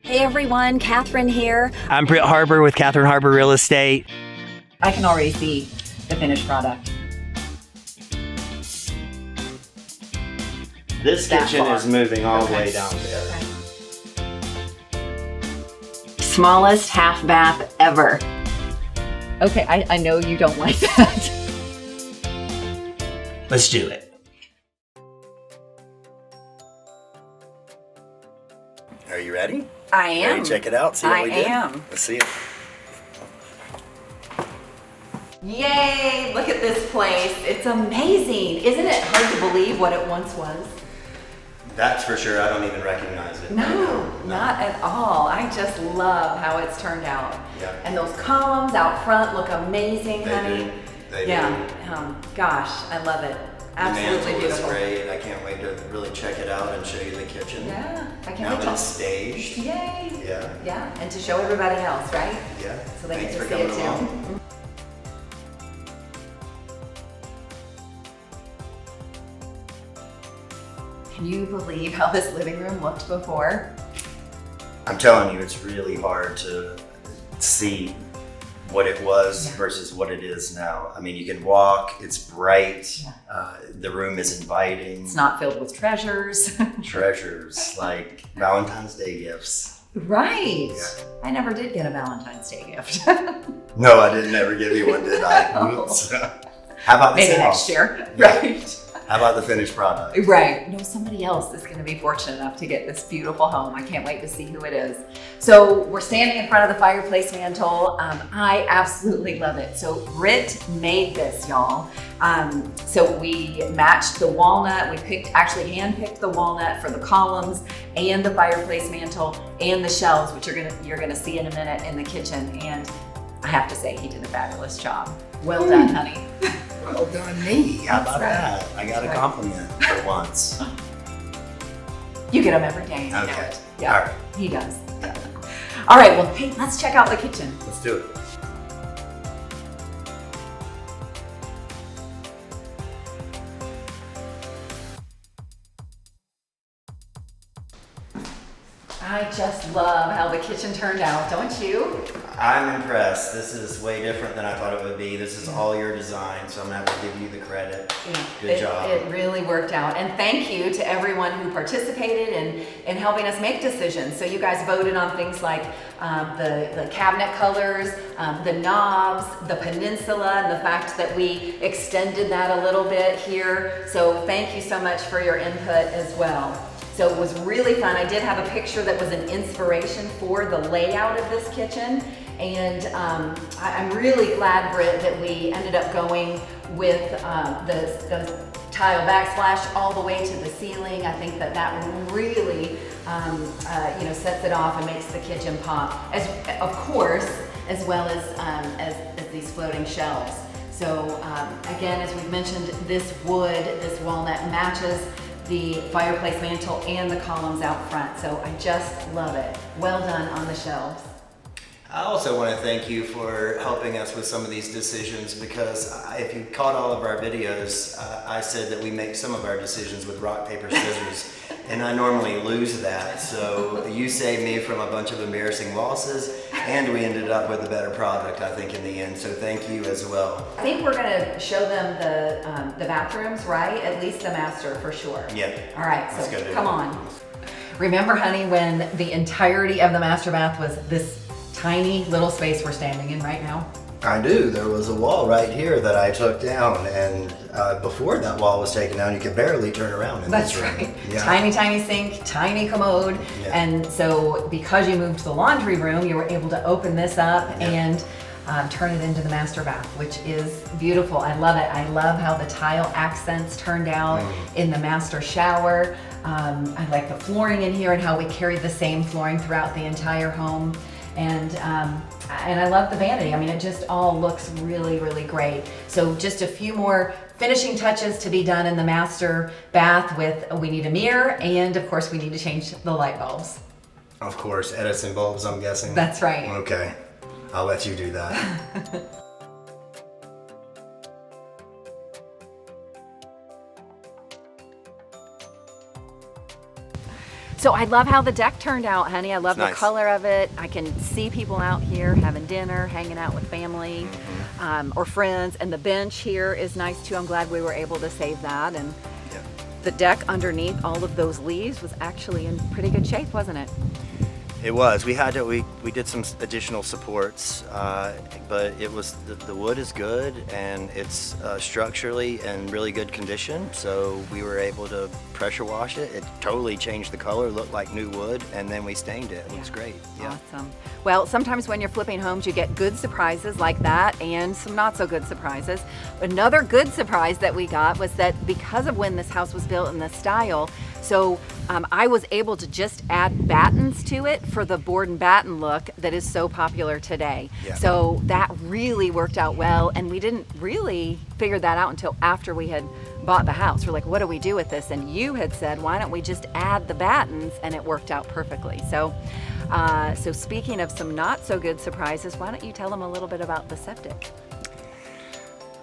Hey everyone, Catherine here. I'm Britt Harbour with Catherine Harbour Real Estate. I can already see the finished product. This That kitchen far. is moving all the Okay. way down there. Smallest half bath ever. Okay, I know you don't like that. Let's do it. Are you ready? I am. Ready to check it out? See what I we did? am. Let's see it. Yay, look at this place. It's amazing. Isn't it hard to believe what it once was? That's for sure. I don't even recognize it. No, not at all. I just love how it's turned out. Yeah. And those columns out front look amazing, They honey. do. They do. Yeah. Gosh, I love it. The Absolutely mantle is beautiful. great. I can't wait to really check it out and show you the kitchen. Yeah, I can't Now wait that to. it's staged. Yay. Yeah. Yeah, and to show everybody else, right? Yeah. So they Thanks get for to see it coming too. along. Can you believe how this living room looked before? I'm telling you, it's really hard to see what it was versus what it is now. I mean, you can walk, it's bright, the room is inviting. It's not filled with treasures. Treasures, like Valentine's Day gifts. Right. Yeah. I never did get a Valentine's Day gift. No, I didn't ever give you one, did I? No. Oops. How about this Maybe house? next year. Yeah. Right. How about the finished product? Right. No, somebody else is going to be fortunate enough to get this beautiful home. I can't wait to see who it is. So we're standing in front of the fireplace mantle. I absolutely love it. So Britt made this, y'all. So we matched the walnut. We actually hand-picked the walnut for the columns and the fireplace mantle and the shelves, which you're gonna see in a minute in the kitchen. And I have to say, he did a fabulous job. Well done, honey. Well done, me. How about That's that? I got a right. compliment for once. You get him every day. You know Okay. it. Yeah, All right. he does. Yeah. All right, well, hey, let's check out the kitchen. Let's do it. I just love how the kitchen turned out, don't you? I'm impressed. This is way different than I thought it would be. This is all your design, so I'm gonna have to give you the credit. Good job. It really worked out. And thank you to everyone who participated in helping us make decisions. So you guys voted on things like the cabinet colors, the knobs, the peninsula, and the fact that we extended that a little bit here. So thank you so much for your input as well. So it was really fun. I did have a picture that was an inspiration for the layout of this kitchen. And I'm really glad, Britt, that we ended up going with the tile backsplash all the way to the ceiling. I think that really sets it off and makes the kitchen pop. Of course, as well as these floating shelves. So again, as we've mentioned, this walnut matches the fireplace mantle and the columns out front. So I just love it. Well done on the shelves. I also want to thank you for helping us with some of these decisions, because if you caught all of our videos, I said that we make some of our decisions with rock, paper, scissors, and I normally lose that. So you saved me from a bunch of embarrassing losses, and we ended up with a better product, I think, in the end. So thank you as well. I think we're gonna show them the bathrooms, right? At least the master for sure. Yeah. All right, Let's go do so come it. on. Remember, honey, when the entirety of the master bath was this tiny little space we're standing in right now? I do. There was a wall right here that I took down, and before that wall was taken down, you could barely turn around in That's this room. right. Yeah. Tiny, tiny sink, tiny commode. Yeah. And so because you moved to the laundry room, you were able to open this up Yeah. and turn it into the master bath, which is beautiful. I love it. I love how the tile accents turned out in the master shower. I like the flooring in here and how we carried the same flooring throughout the entire home. And I love the vanity. I mean, it just all looks really, really great. So just a few more finishing touches to be done in the master bath we need a mirror, and of course we need to change the light bulbs. Of course, Edison bulbs, I'm guessing. That's right. Okay, I'll let you do that. So I love how the deck turned out, honey. I love the nice. color of it. I can see people out here having dinner, hanging out with family or friends. And the bench here is nice too. I'm glad we were able to save that. And Yeah. the deck underneath all of those leaves was actually in pretty good shape, wasn't it? It was. We had to. We did some additional supports, but it was the wood is good and it's structurally in really good condition. So we were able to pressure wash it. It totally changed the color, looked like new wood, and then we stained it. It looks great. Yeah. Awesome. Well, sometimes when you're flipping homes, you get good surprises like that and some not so good surprises. Another good surprise that we got was that because of when this house was built in this style, so I was able to just add battens to it for the board and batten look that is so popular today. Yeah. So that really worked out well, and we didn't really figure that out until after we had bought the house. We're like, what do we do with this? And you had said, why don't we just add the battens? And it worked out perfectly. So, so speaking of some not so good surprises, why don't you tell them a little bit about the septic?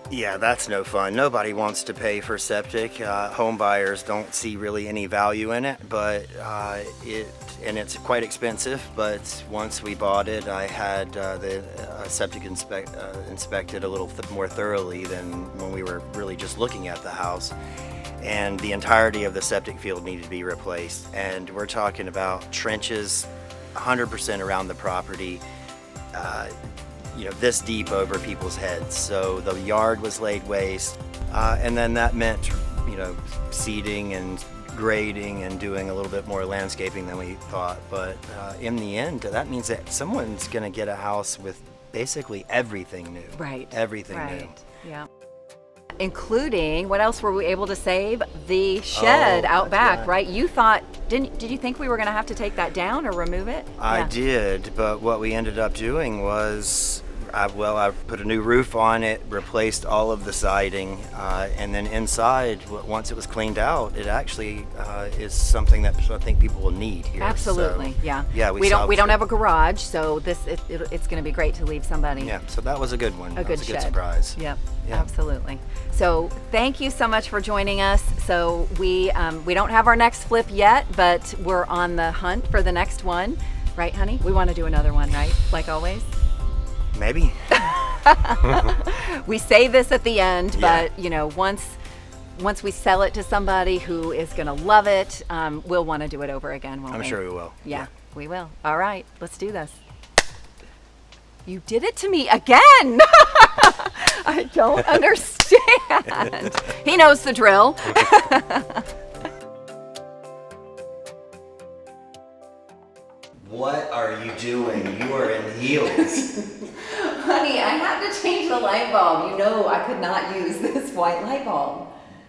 Yeah, that's no fun. Nobody wants to pay for septic. Home buyers don't see really any value in it, but it's quite expensive. But once we bought it, I had the septic inspected a little more thoroughly than when we were really just looking at the house. And the entirety of the septic field needed to be replaced. And we're talking about trenches 100% around the property. This deep over people's heads. So the yard was laid waste, and then that meant, seeding and grading and doing a little bit more landscaping than we thought. But in the end, that means that someone's going to get a house with basically everything new. Right. Everything right. new. Yeah. Including, what else were we able to save? The shed out back, right? You thought, did you think we were going to have to take that down or remove it? I Yeah. did, but what we ended up doing was, I put a new roof on it, replaced all of the siding, and then inside, once it was cleaned out, it actually is something that I think people will need here. Absolutely, So, yeah. Yeah, we don't salvaged it. have a garage, so it's going to be great to leave somebody. Yeah, so that was a good one. A That good was a shed. good surprise. Yep, Yeah. absolutely. So thank you so much for joining us. So we don't have our next flip yet, but we're on the hunt for the next one, right, honey? We want to do another one, right? Like always. Maybe. We say this at the end, Yeah. but once we sell it to somebody who is going to love it, we'll want to do it over again, won't we? I'm sure we will. Yeah, we will. All right, let's do this. You did it to me again. I don't understand. He knows the drill. What are you doing? You are in heels. Honey, I had to change the light bulb. You know I could not use this white light bulb,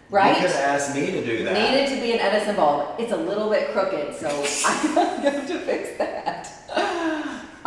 right? You could have asked me to do that. Needed to be an Edison bulb. It's a little bit crooked, so I'm going to fix that.